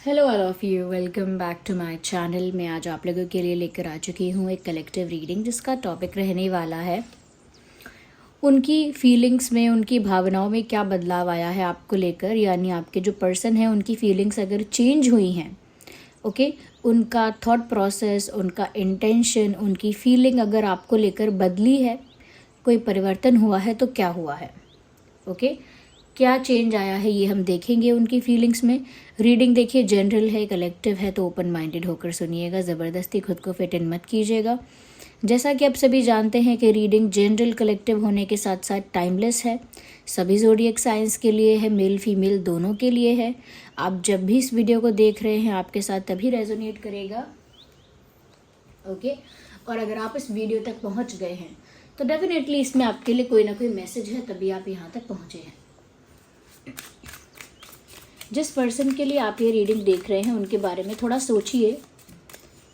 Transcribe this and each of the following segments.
Hello all of you, welcome back to my channel. मैं आज आप लोगों के लिए लेकर आ चुकी हूँ एक कलेक्टिव रीडिंग जिसका टॉपिक रहने वाला है उनकी फीलिंग्स में, उनकी भावनाओं में क्या बदलाव आया है आपको लेकर, यानी आपके जो पर्सन हैं उनकी फीलिंग्स अगर चेंज हुई हैं, ओके, उनका थॉट प्रोसेस, उनका इंटेंशन, उनकी फीलिंग अगर आपको लेकर बदली है, कोई परिवर्तन हुआ है तो क्या हुआ है, ओके, क्या चेंज आया है ये हम देखेंगे उनकी फीलिंग्स में। रीडिंग देखिए जनरल है, कलेक्टिव है, तो ओपन माइंडेड होकर सुनिएगा, ज़बरदस्ती खुद को फिट इन मत कीजिएगा। जैसा कि आप सभी जानते हैं कि रीडिंग जनरल कलेक्टिव होने के साथ साथ टाइमलेस है, सभी ज़ोडिएक साइंस के लिए है, मेल फीमेल दोनों के लिए है। आप जब भी इस वीडियो को देख रहे हैं आपके साथ तभी रेजोनेट करेगा, ओके। और अगर आप इस वीडियो तक पहुंच गए हैं तो डेफिनेटली इसमें आपके लिए कोई ना कोई मैसेज है, तभी आप यहाँ तक पहुँचे हैं। जिस पर्सन के लिए आप ये रीडिंग देख रहे हैं उनके बारे में थोड़ा सोचिए,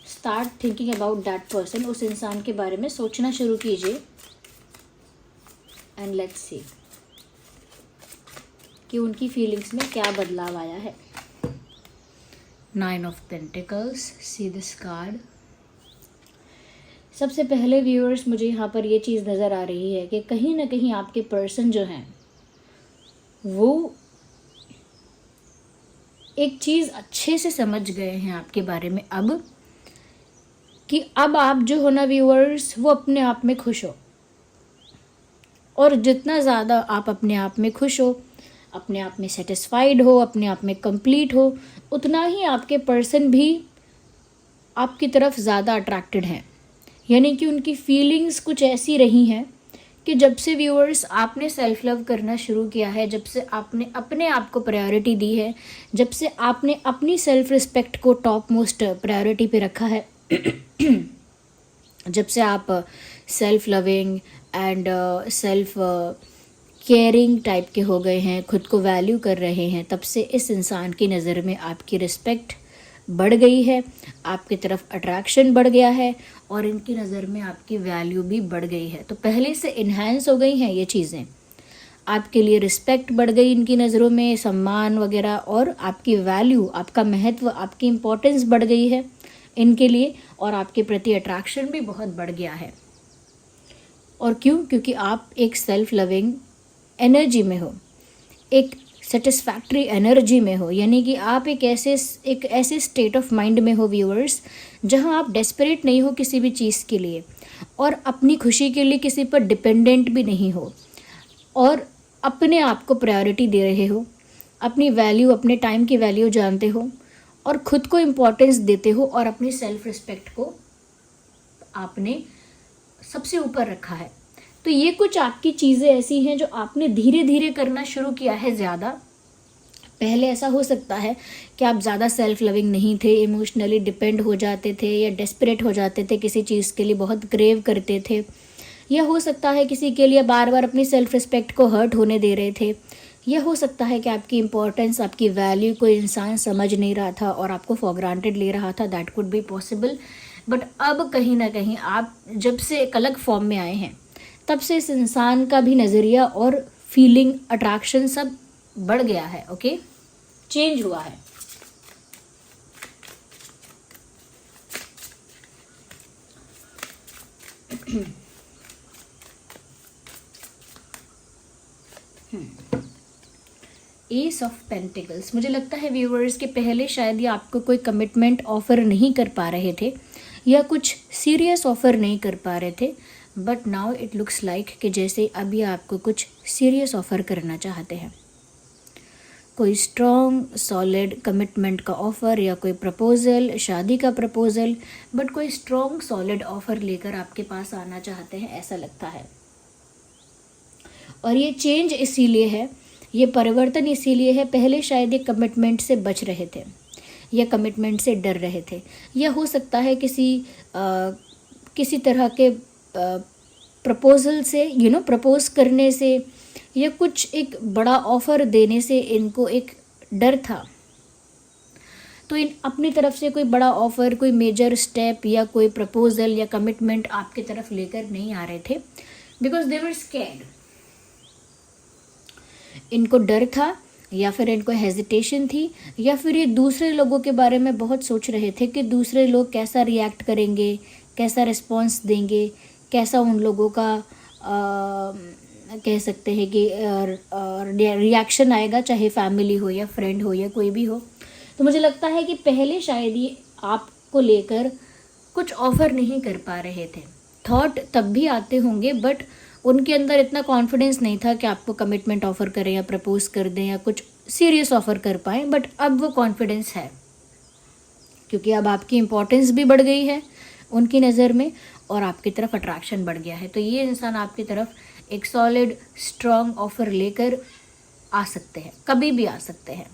start thinking about that person, उस इंसान के बारे में सोचना शुरू कीजिए एंड लेट्स सी कि उनकी फीलिंग्स में क्या बदलाव आया है। 9 of pentacles, see this card. सबसे पहले व्यूअर्स, मुझे यहाँ पर ये चीज़ नज़र आ रही है कि कहीं ना कहीं आपके पर्सन जो हैं वो एक चीज़ अच्छे से समझ गए हैं आपके बारे में अब, कि अब आप जो हो ना व्यूअर्स, वो अपने आप में खुश हो, और जितना ज़्यादा आप अपने आप में खुश हो, अपने आप में सेटिस्फाइड हो, अपने आप में कंप्लीट हो, उतना ही आपके पर्सन भी आपकी तरफ ज़्यादा अट्रैक्टेड हैं। यानी कि उनकी फीलिंग्स कुछ ऐसी रही हैं कि जब से व्यूअर्स आपने सेल्फ लव करना शुरू किया है, जब से आपने अपने आप को प्रायोरिटी दी है, जब से आपने अपनी सेल्फ रिस्पेक्ट को टॉप मोस्ट प्रायोरिटी पे रखा है, जब से आप self loving and self caring type के हो गए हैं, खुद को वैल्यू कर रहे हैं, तब से इस इंसान की नज़र में आपकी रिस्पेक्ट बढ़ गई है, आपकी तरफ अट्रैक्शन बढ़ गया है, और इनकी नज़र में आपकी वैल्यू भी बढ़ गई है। तो पहले से इन्हांस हो गई हैं ये चीज़ें, आपके लिए रिस्पेक्ट बढ़ गई इनकी नज़रों में, सम्मान वगैरह, और आपकी वैल्यू, आपका महत्व, आपकी इम्पोर्टेंस बढ़ गई है इनके लिए, और आपके प्रति अट्रैक्शन भी बहुत बढ़ गया है। और क्यों? क्योंकि आप एक सेल्फ लविंग एनर्जी में हो, एक सेटिस्फैक्ट्री एनर्जी में हो, यानी कि आप एक ऐसे स्टेट ऑफ माइंड में हो व्यूअर्स, जहां आप डेस्परेट नहीं हो किसी भी चीज़ के लिए, और अपनी खुशी के लिए किसी पर डिपेंडेंट भी नहीं हो, और अपने आप को प्रायोरिटी दे रहे हो, अपनी वैल्यू, अपने टाइम की वैल्यू जानते हो, और खुद को इम्पोर्टेंस देते हो, और अपनी सेल्फ रिस्पेक्ट को आपने सबसे ऊपर रखा है। तो ये कुछ आपकी चीज़ें ऐसी हैं जो आपने धीरे धीरे करना शुरू किया है ज़्यादा। पहले ऐसा हो सकता है कि आप ज़्यादा सेल्फ लविंग नहीं थे, इमोशनली डिपेंड हो जाते थे, या डेस्परेट हो जाते थे किसी चीज़ के लिए, बहुत क्रेव करते थे, या हो सकता है किसी के लिए बार बार अपनी सेल्फ रिस्पेक्ट को हर्ट होने दे रहे थे, या हो सकता है कि आपकी इम्पोर्टेंस, आपकी वैल्यू कोई इंसान समझ नहीं रहा था और आपको फॉर ग्रांटेड ले रहा था। That could be possible. But अब कहीं ना कहीं आप जब से एक अलग फॉर्म में आए हैं, तब से इस इंसान का भी नज़रिया और फीलिंग, अट्रैक्शन सब बढ़ गया है, ओके, चेंज हुआ है। S of pentacles. मुझे लगता है व्यूअर्स के पहले शायद ये आपको कोई कमिटमेंट ऑफर नहीं कर पा रहे थे, या कुछ सीरियस ऑफर नहीं कर पा रहे थे, but now it looks like कि जैसे अभी आपको कुछ सीरियस ऑफर करना चाहते हैं, कोई स्ट्रॉन्ग सॉलिड कमिटमेंट का ऑफर, या कोई प्रपोजल, शादी का प्रपोजल, बट कोई स्ट्रॉन्ग सॉलिड ऑफर लेकर आपके पास आना चाहते हैं, ऐसा लगता है। और ये चेंज इसीलिए है, ये परिवर्तन इसीलिए है, पहले शायद ये कमिटमेंट से बच रहे थे, या कमिटमेंट से डर रहे थे, या हो सकता है किसी तरह के प्रपोजल से, प्रपोज करने से, या कुछ एक बड़ा ऑफर देने से इनको एक डर था। तो इन अपनी तरफ से कोई बड़ा ऑफर, कोई मेजर स्टेप, या कोई प्रपोजल या कमिटमेंट आपकी तरफ लेकर नहीं आ रहे थे, बिकॉज दे वर स्कैर्ड। इनको डर था या फिर इनको हेजिटेशन थी, या फिर ये दूसरे लोगों के बारे में बहुत सोच रहे थे कि दूसरे लोग कैसा रिएक्ट करेंगे, कैसा रिस्पॉन्स देंगे, कैसा उन लोगों का कह सकते हैं कि रिएक्शन आएगा, चाहे फैमिली हो या फ्रेंड हो या कोई भी हो। तो मुझे लगता है कि पहले शायद ये आपको लेकर कुछ ऑफ़र नहीं कर पा रहे थे। थॉट तब भी आते होंगे, बट उनके अंदर इतना कॉन्फिडेंस नहीं था कि आपको कमिटमेंट ऑफ़र करें या प्रपोज कर दें या कुछ सीरियस ऑफ़र कर पाएँ। बट अब वो कॉन्फिडेंस है, क्योंकि अब आपकी इम्पोर्टेंस भी बढ़ गई है उनकी नज़र में और आपकी तरफ अट्रैक्शन बढ़ गया है। तो ये इंसान आपकी तरफ एक सॉलिड स्ट्रॉन्ग ऑफ़र लेकर आ सकते हैं, कभी भी आ सकते हैं,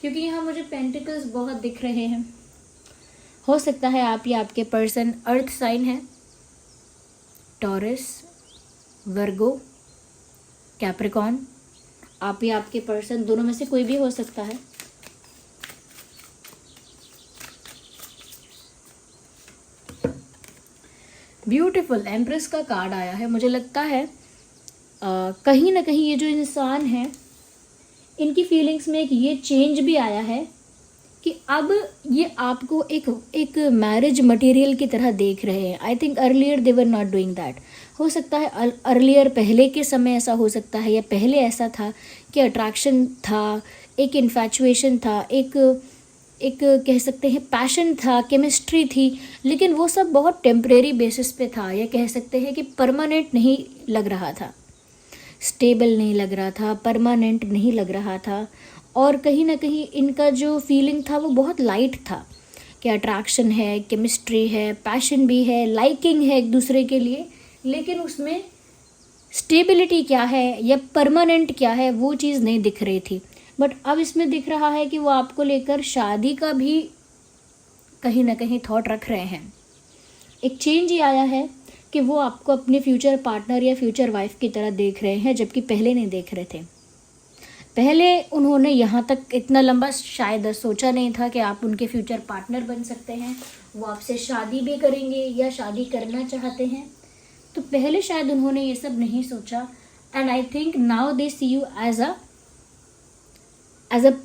क्योंकि यहाँ मुझे पेंटिकल्स बहुत दिख रहे हैं। हो सकता है आप या आपके पर्सन अर्थ साइन है, टॉरस, वर्गो, कैप्रिकॉन। आप या आपके पर्सन दोनों में से कोई भी हो सकता है। ब्यूटीफुल एम्प्रेस का कार्ड आया है। मुझे लगता है कहीं ना कहीं ये जो इंसान है, इनकी फीलिंग्स में एक ये चेंज भी आया है कि अब ये आपको एक मैरिज मटेरियल की तरह देख रहे हैं। I think earlier they were not doing that. हो सकता है अर्लियर पहले के समय ऐसा हो सकता है, या पहले ऐसा था कि अट्रैक्शन था, एक इन्फैचुएशन था, एक कह सकते हैं पैशन था, केमिस्ट्री थी, लेकिन वो सब बहुत टेम्परेरी बेसिस पे था, या कह सकते हैं कि परमानेंट नहीं लग रहा था, स्टेबल नहीं लग रहा था, परमानेंट नहीं लग रहा था। और कहीं ना कहीं इनका जो फीलिंग था वो बहुत लाइट था कि अट्रैक्शन है, केमिस्ट्री है, पैशन भी है, लाइकिंग है एक दूसरे के लिए, लेकिन उसमें स्टेबिलिटी क्या है या परमानेंट क्या है वो चीज़ नहीं दिख रही थी। बट अब इसमें दिख रहा है कि वो आपको लेकर शादी का भी कहीं ना कहीं थॉट रख रहे हैं। एक चेंज ही आया है कि वो आपको अपने फ्यूचर पार्टनर या फ्यूचर वाइफ की तरह देख रहे हैं, जबकि पहले नहीं देख रहे थे। पहले उन्होंने यहाँ तक इतना लंबा शायद सोचा नहीं था कि आप उनके फ्यूचर पार्टनर बन सकते हैं, वो आपसे शादी भी करेंगे या शादी करना चाहते हैं। तो पहले शायद उन्होंने ये सब नहीं सोचा। And I think now they see you as a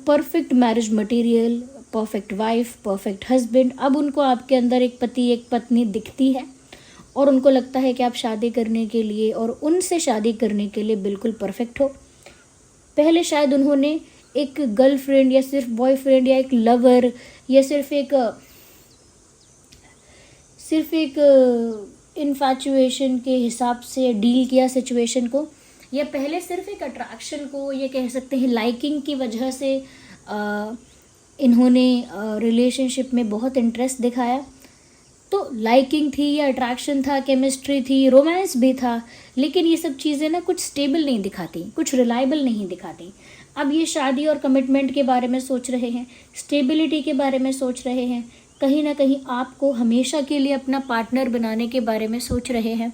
perfect marriage material, perfect wife, perfect husband. अब उनको आपके अंदर एक पति एक पत्नी दिखती है और उनको लगता है कि आप शादी करने के लिए और उनसे शादी करने के लिए बिल्कुल परफेक्ट हो। पहले शायद उन्होंने एक गर्लफ्रेंड या सिर्फ बॉयफ्रेंड या एक लवर या सिर्फ एक इन्फैचुएशन के हिसाब से डील किया सिचुएशन को, या पहले सिर्फ एक अट्रैक्शन को, ये कह सकते हैं लाइकिंग की वजह से इन्होंने रिलेशनशिप में बहुत इंटरेस्ट दिखाया। तो लाइकिंग थी या अट्रैक्शन था, केमिस्ट्री थी, रोमांस भी था, लेकिन ये सब चीज़ें ना कुछ स्टेबल नहीं दिखाती, कुछ रिलायबल नहीं दिखाती। अब ये शादी और कमिटमेंट के बारे में सोच रहे हैं, स्टेबिलिटी के बारे में सोच रहे हैं, कहीं ना कहीं आपको हमेशा के लिए अपना पार्टनर बनाने के बारे में सोच रहे हैं।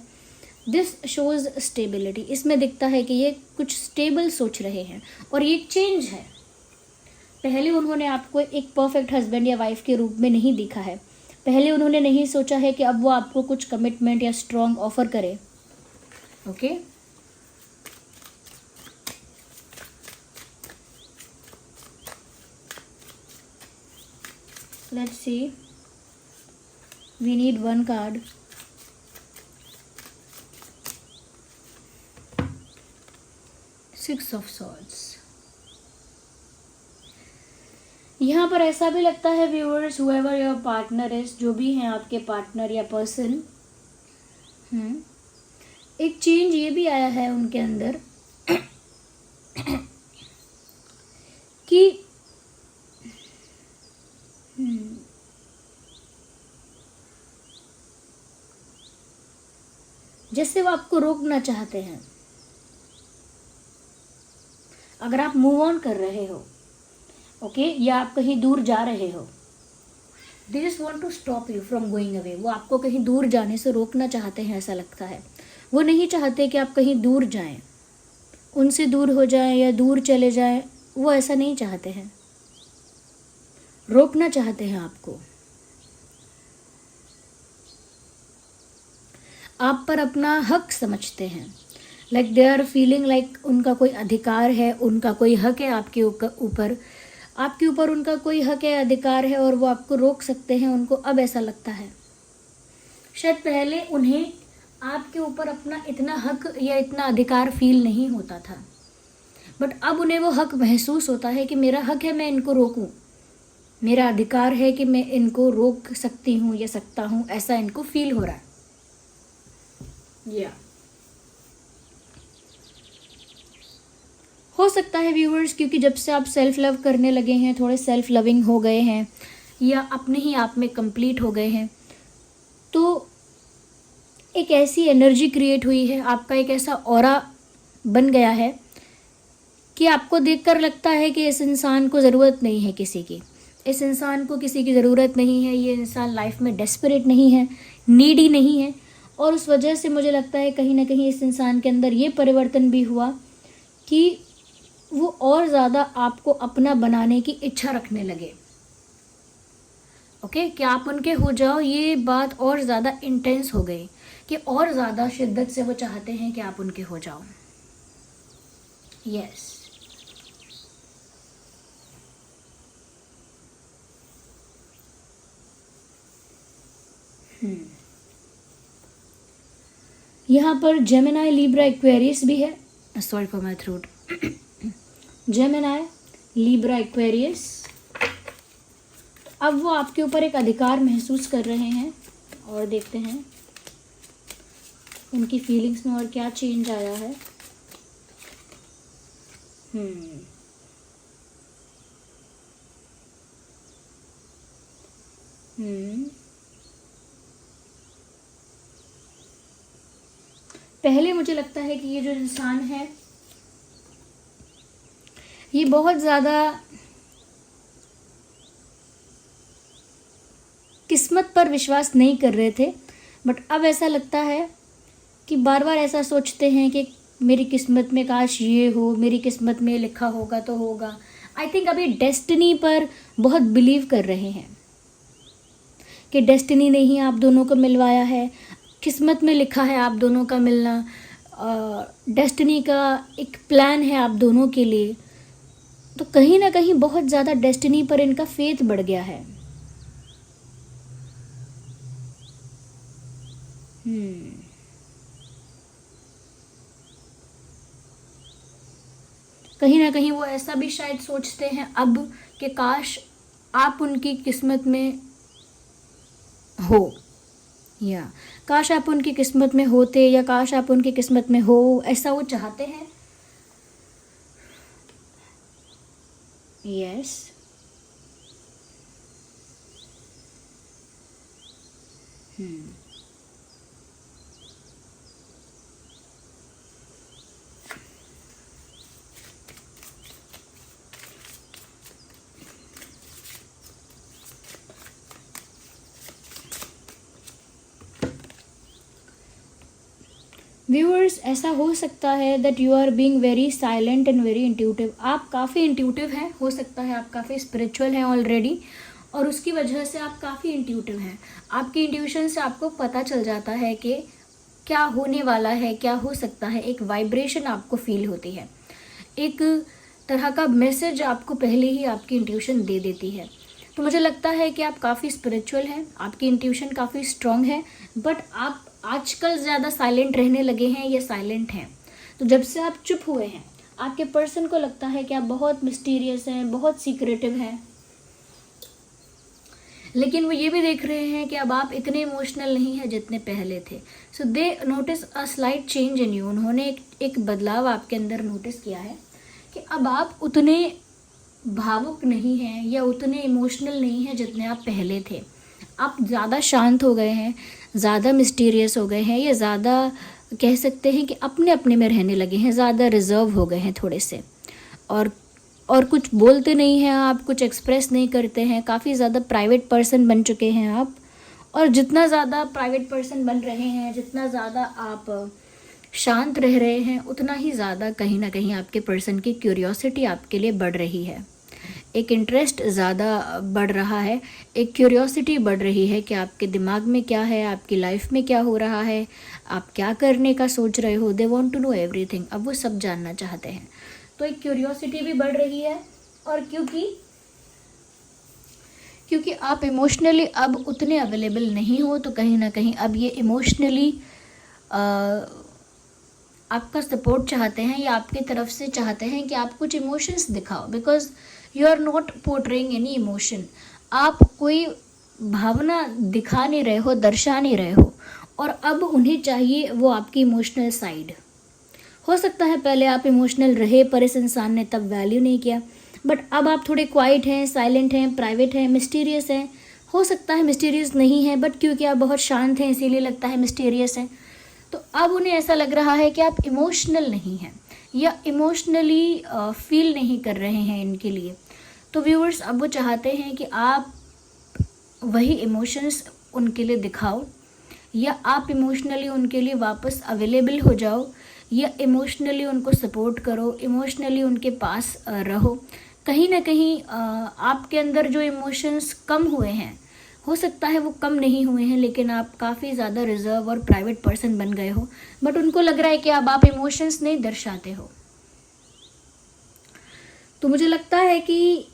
This shows stability. इसमें दिखता है कि ये कुछ स्टेबल सोच रहे हैं और ये एक चेंज है। पहले उन्होंने आपको एक परफेक्ट हस्बैंड या वाइफ के रूप में नहीं देखा है। पहले उन्होंने नहीं सोचा है कि अब वो आपको कुछ कमिटमेंट या स्ट्रॉन्ग ऑफर करे। Okay, let's see, we need one card. Six of swords. यहाँ पर ऐसा भी लगता है viewers, whoever your partner is, जो भी हैं आपके पार्टनर या पर्सन, एक चेंज ये भी आया है उनके अंदर कि जैसे वो आपको रोकना चाहते हैं। अगर आप मूव ऑन कर रहे हो, ओके, या आप कहीं दूर जा रहे हो, they just want to stop you from going away. वो आपको कहीं दूर जाने से रोकना चाहते हैं, ऐसा लगता है। वो नहीं चाहते कि आप कहीं दूर जाएं, उनसे दूर हो जाएं या दूर चले जाएं, वो ऐसा नहीं चाहते हैं, रोकना चाहते हैं आपको। आप पर अपना हक समझते हैं, like they are feeling like उनका कोई अधिकार है, उनका कोई हक है आपके ऊपर, आपके ऊपर उनका कोई हक है, अधिकार है, और वो आपको रोक सकते हैं, उनको अब ऐसा लगता है। शायद पहले उन्हें आपके ऊपर अपना इतना हक या इतना अधिकार फील नहीं होता था, बट अब उन्हें वो हक महसूस होता है कि मेरा हक है, मैं इनको रोकूं, मेरा अधिकार है कि मैं इनको रोक सकती हूँ या सकता हूँ, ऐसा इनको फील हो रहा है। हो सकता है व्यूअर्स, क्योंकि जब से आप सेल्फ लव करने लगे हैं, थोड़े सेल्फ लविंग हो गए हैं या अपने ही आप में कंप्लीट हो गए हैं, तो एक ऐसी एनर्जी क्रिएट हुई है, आपका एक ऐसा ऑरा बन गया है कि आपको देखकर लगता है कि इस इंसान को ज़रूरत नहीं है किसी की, इस इंसान को किसी की ज़रूरत नहीं है, ये इंसान लाइफ में डेस्परेट नहीं है, नीडी नहीं है। और उस वजह से मुझे लगता है कहीं ना कहीं इस इंसान के अंदर ये परिवर्तन भी हुआ कि वो और ज़्यादा आपको अपना बनाने की इच्छा रखने लगे। ओके, कि आप उनके हो जाओ, ये बात और ज़्यादा इंटेंस हो गई कि और ज़्यादा शिद्दत से वो चाहते हैं कि आप उनके हो जाओ। यस, यहाँ पर जेमिनाई, लिब्रा, एक्वेरियस भी है। Sorry for my throat. Gemini, Libra, Aquarius, अब वो आपके ऊपर एक अधिकार महसूस कर रहे हैं, और देखते हैं उनकी फीलिंग्स में और क्या चेंज आया है। पहले मुझे लगता है कि ये जो इंसान है ये बहुत ज़्यादा किस्मत पर विश्वास नहीं कर रहे थे, बट अब ऐसा लगता है कि बार बार ऐसा सोचते हैं कि मेरी किस्मत में काश ये हो, मेरी किस्मत में लिखा होगा तो होगा। आई थिंक अभी डेस्टिनी पर बहुत बिलीव कर रहे हैं कि डेस्टिनी ने ही आप दोनों को मिलवाया है, किस्मत में लिखा है आप दोनों का मिलना, डेस्टिनी का एक प्लान है आप दोनों के लिए। तो कहीं ना कहीं बहुत ज़्यादा डेस्टिनी पर इनका फेथ बढ़ गया है। कहीं ना कहीं वो ऐसा भी शायद सोचते हैं अब कि काश आप उनकी किस्मत में हो, या काश आप उनकी किस्मत में होते, या काश आप उनकी किस्मत में हो, ऐसा वो चाहते हैं। यस, व्यूअर्स, ऐसा हो सकता है that you are being very silent and very intuitive. आप काफ़ी इंट्यूटिव हैं, हो सकता है आप काफ़ी स्पिरिचुअल हैं ऑलरेडी, और उसकी वजह से आप काफ़ी इंट्यूटिव हैं। आपकी इंट्यूशन से आपको पता चल जाता है कि क्या होने वाला है, क्या हो सकता है। एक वाइब्रेशन आपको फील होती है, एक तरह का मैसेज आपको पहले ही आपकी इंट्यूशन दे देती है। तो मुझे लगता है कि आप काफ़ी स्पिरिचुअल हैं, आपकी इंट्यूशन काफ़ी स्ट्रॉन्ग है, बट आप आजकल ज़्यादा साइलेंट रहने लगे हैं या साइलेंट हैं। तो जब से आप चुप हुए हैं, आपके पर्सन को लगता है कि आप बहुत मिस्टीरियस हैं, बहुत सीक्रेटिव हैं, लेकिन वो ये भी देख रहे हैं कि अब आप इतने इमोशनल नहीं हैं जितने पहले थे। So they notice a slight change in you. उन्होंने एक बदलाव आपके अंदर नोटिस किया है कि अब आप उतने भावुक नहीं हैं या उतने इमोशनल नहीं हैं जितने आप पहले थे। आप ज़्यादा शांत हो गए हैं, ज़्यादा मिस्टीरियस हो गए हैं, या ज़्यादा कह सकते हैं कि अपने अपने में रहने लगे हैं, ज़्यादा रिजर्व हो गए हैं थोड़े से, और कुछ बोलते नहीं हैं आप, कुछ एक्सप्रेस नहीं करते हैं, काफ़ी ज़्यादा प्राइवेट पर्सन बन चुके हैं आप। और जितना ज़्यादा प्राइवेट पर्सन बन रहे हैं, जितना ज़्यादा आप शांत रह रहे हैं, उतना ही ज़्यादा कहीं ना कहीं आपके पर्सन की क्यूरियोसिटी आपके लिए बढ़ रही है। एक इंटरेस्ट ज़्यादा बढ़ रहा है, एक क्यूरियोसिटी बढ़ रही है कि आपके दिमाग में क्या है, आपकी लाइफ में क्या हो रहा है, आप क्या करने का सोच रहे हो। They want to know everything, अब वो सब जानना चाहते हैं। तो एक क्यूरियोसिटी भी बढ़ रही है, और क्योंकि आप इमोशनली अब उतने अवेलेबल नहीं हो, तो कहीं ना कहीं अब ये इमोशनली आपका सपोर्ट चाहते हैं, या आपकी तरफ से चाहते हैं कि आप कुछ इमोशंस दिखाओ, because you are not portraying any emotion. आप कोई भावना दिखा नहीं रहे हो, दर्शा नहीं रहे हो, और अब उन्हें चाहिए वो आपकी इमोशनल साइड। हो सकता है पहले आप इमोशनल रहे पर इस इंसान ने तब वैल्यू नहीं किया, बट अब आप थोड़े क्वाइट हैं, साइलेंट हैं, प्राइवेट हैं, मिस्टीरियस हैं। हो सकता है मिस्टीरियस नहीं है, बट क्योंकि आप बहुत शांत हैं इसीलिए लगता है मिस्टीरियस हैं। तो अब उन्हें ऐसा लग रहा है कि आप इमोशनल नहीं हैं, या इमोशनली फील नहीं कर रहे हैं इनके लिए। तो व्यूअर्स, अब वो चाहते हैं कि आप वही इमोशंस उनके लिए दिखाओ, या आप इमोशनली उनके लिए वापस अवेलेबल हो जाओ, या इमोशनली उनको सपोर्ट करो, इमोशनली उनके पास रहो। कहीं ना कहीं आपके अंदर जो इमोशंस कम हुए हैं, हो सकता है वो कम नहीं हुए हैं, लेकिन आप काफ़ी ज़्यादा रिजर्व और प्राइवेट पर्सन बन गए हो, बट उनको लग रहा है कि अब आप इमोशंस नहीं दर्शाते हो। तो मुझे लगता है कि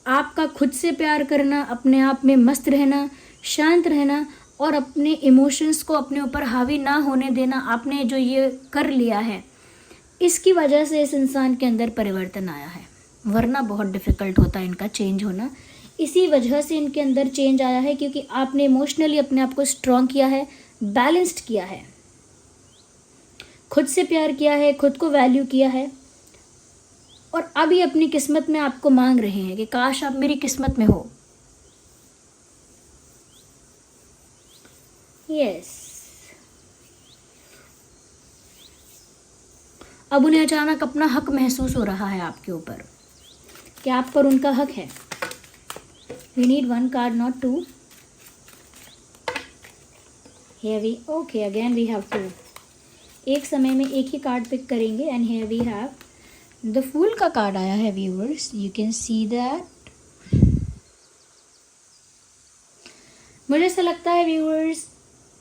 आपका खुद से प्यार करना, अपने आप में मस्त रहना, शांत रहना, और अपने इमोशंस को अपने ऊपर हावी ना होने देना, आपने जो ये कर लिया है, इसकी वजह से इस इंसान के अंदर परिवर्तन आया है। वरना बहुत डिफ़िकल्ट होता है इनका चेंज होना। इसी वजह से इनके अंदर चेंज आया है, क्योंकि आपने इमोशनली अपने आप को स्ट्रॉन्ग किया है, बैलेंस्ड किया है, खुद से प्यार किया है, खुद को वैल्यू किया है, और अभी अपनी किस्मत में आपको मांग रहे हैं कि काश आप मेरी किस्मत में हो। यस, अब उन्हें अचानक अपना हक महसूस हो रहा है आपके ऊपर, कि आप पर उनका हक है। We need one card, not two. Here we, okay, again we have two. एक समय में एक ही कार्ड पिक करेंगे, and here we have the Fool का कार्ड आया है viewers. You can see that. मुझे ऐसा लगता है viewers,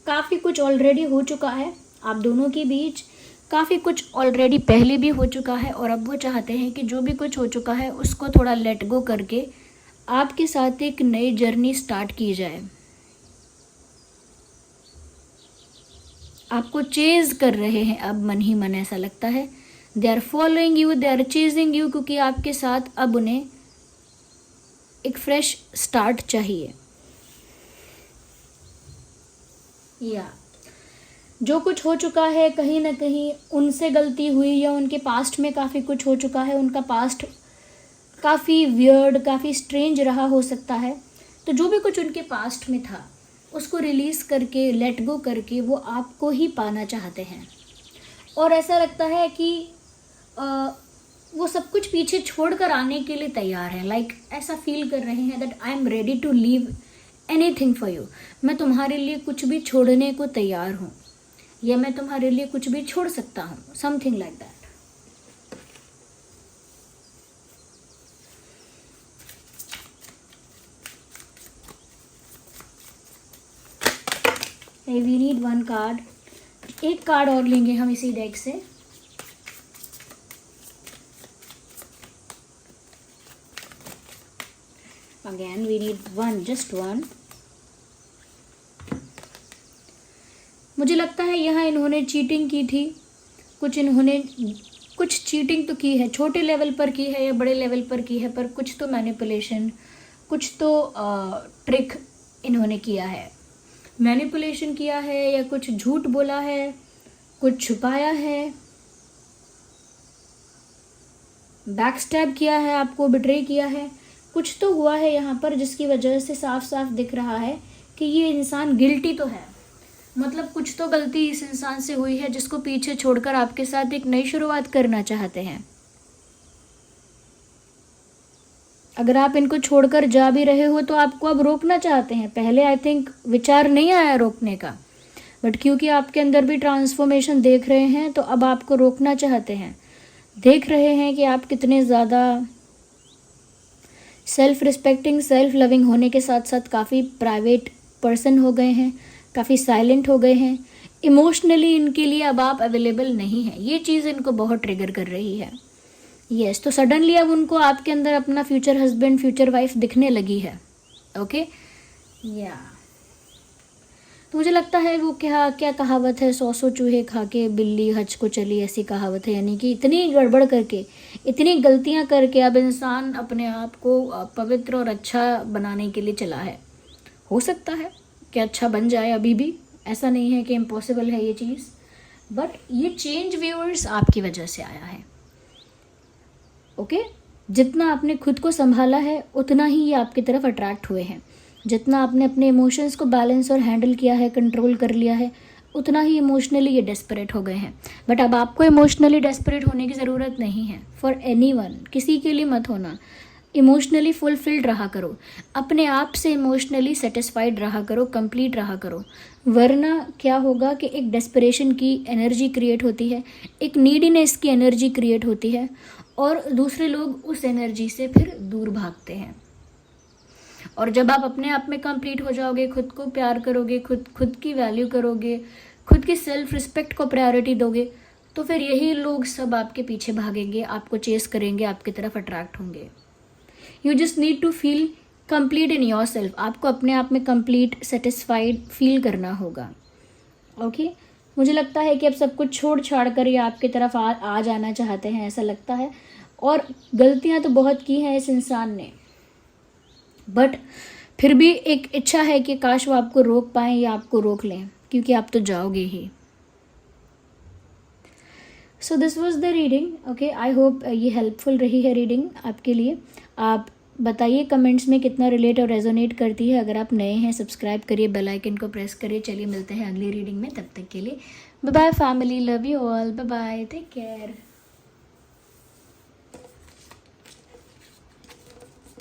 काफ़ी कुछ ऑलरेडी हो चुका है आप दोनों के बीच, काफ़ी कुछ ऑलरेडी पहले भी हो चुका है, और अब वो चाहते हैं कि जो भी कुछ हो चुका है उसको थोड़ा लेट गो करके आपके साथ एक नई जर्नी स्टार्ट की जाए। आपको चेज कर रहे हैं अब मन ही मन, ऐसा लगता है। They are following you, they are chasing you, क्योंकि आपके साथ अब उन्हें एक फ्रेश स्टार्ट चाहिए। या जो कुछ हो चुका है, कहीं ना कहीं उनसे गलती हुई, या उनके पास्ट में काफ़ी कुछ हो चुका है, उनका पास्ट काफ़ी वियर्ड, काफ़ी स्ट्रेंज रहा हो सकता है। तो जो भी कुछ उनके पास्ट में था उसको रिलीज़ करके, लेट गो करके वो आपको ही पाना चाहते हैं, और ऐसा लगता है कि वो सब कुछ पीछे छोड़कर आने के लिए तैयार है। लाइक ऐसा फील कर रहे हैं that I am ready to leave anything for you. मैं तुम्हारे लिए कुछ भी छोड़ने को तैयार हूँ, या मैं तुम्हारे लिए कुछ भी छोड़ सकता हूँ, something like that. We need one card, एक कार्ड और लेंगे हम इसी डेक से। Again we need one, just one. मुझे लगता है यहाँ इन्होंने चीटिंग की थी, कुछ चीटिंग तो की है, छोटे लेवल पर की है या बड़े लेवल पर की है, पर कुछ तो मैनिपुलेशन, कुछ तो ट्रिक इन्होंने किया है। मैनिपुलेशन किया है, या कुछ झूठ बोला है, कुछ छुपाया है, बैकस्टैब किया है, आपको बिट्रे किया है, कुछ तो हुआ है यहाँ पर, जिसकी वजह से साफ साफ दिख रहा है कि ये इंसान गिल्टी तो है। मतलब कुछ तो गलती इस इंसान से हुई है, जिसको पीछे छोड़कर आपके साथ एक नई शुरुआत करना चाहते हैं। अगर आप इनको छोड़कर जा भी रहे हो तो आपको अब रोकना चाहते हैं। पहले आई थिंक विचार नहीं आया रोकने का, बट क्योंकि आपके अंदर भी ट्रांसफॉर्मेशन देख रहे हैं तो अब आपको रोकना चाहते हैं। देख रहे हैं कि आप कितने ज़्यादा सेल्फ रिस्पेक्टिंग, सेल्फ लविंग होने के साथ साथ काफ़ी प्राइवेट पर्सन हो गए हैं, काफ़ी साइलेंट हो गए हैं। इमोशनली इनके लिए अब आप अवेलेबल नहीं हैं, ये चीज़ इनको बहुत ट्रिगर कर रही है। यस, तो सडनली अब उनको आपके अंदर अपना फ्यूचर हस्बैंड, फ्यूचर वाइफ दिखने लगी है। ओके, या तो मुझे लगता है वो क्या क्या कहावत है, 100 चूहे खा के बिल्ली हज को चली, ऐसी कहावत है। यानी कि इतनी गड़बड़ करके, इतनी गलतियां करके अब इंसान अपने आप को पवित्र और अच्छा बनाने के लिए चला है। हो सकता है कि अच्छा बन जाए, अभी भी ऐसा नहीं है कि इम्पॉसिबल है ये चीज़, बट ये चेंज व्यूअर्स आपकी वजह से आया है। ओके, जितना आपने खुद को संभाला है उतना ही ये आपकी तरफ अट्रैक्ट हुए हैं। जितना आपने अपने इमोशंस को बैलेंस और हैंडल किया है, कंट्रोल कर लिया है, उतना ही इमोशनली ये डेस्परेट हो गए हैं। बट अब आपको इमोशनली डेस्परेट होने की ज़रूरत नहीं है फॉर एनीवन, किसी के लिए मत होना। इमोशनली फुलफिल्ड रहा करो, अपने आप से इमोशनली सेटिस्फाइड रहा करो, कंप्लीट रहा करो। वरना क्या होगा कि एक डेस्परेशन की एनर्जी क्रिएट होती है, एक नीडीनेस की एनर्जी क्रिएट होती है, और दूसरे लोग उस एनर्जी से फिर दूर भागते हैं। और जब आप अपने आप में कंप्लीट हो जाओगे, खुद को प्यार करोगे, खुद की वैल्यू करोगे, खुद की सेल्फ रिस्पेक्ट को प्रायोरिटी दोगे, तो फिर यही लोग सब आपके पीछे भागेंगे, आपको चेस करेंगे, आपकी तरफ अट्रैक्ट होंगे। You just need to feel complete in yourself. आपको अपने आप में कंप्लीट, सेटिस्फाइड फील करना होगा। ओके, मुझे लगता है कि अब सब कुछ छोड़ छाड़ कर ये आपकी तरफ आ जाना चाहते हैं, ऐसा लगता है। और गलतियां तो बहुत की हैं इस इंसान ने, बट फिर भी एक इच्छा है कि काश वो आपको रोक पाएं या आपको रोक लें, क्योंकि आप तो जाओगे ही। So this was the reading. Okay, I hope ये हेल्पफुल रही है रीडिंग आपके लिए। आप बताइए कमेंट्स में कितना रिलेट और रेजोनेट करती है। अगर आप नए हैं, सब्सक्राइब करिए, बेल आइकन को प्रेस करिए। चलिए मिलते हैं अगली रीडिंग में, तब तक के लिए bye bye family, love you all, bye bye, take care.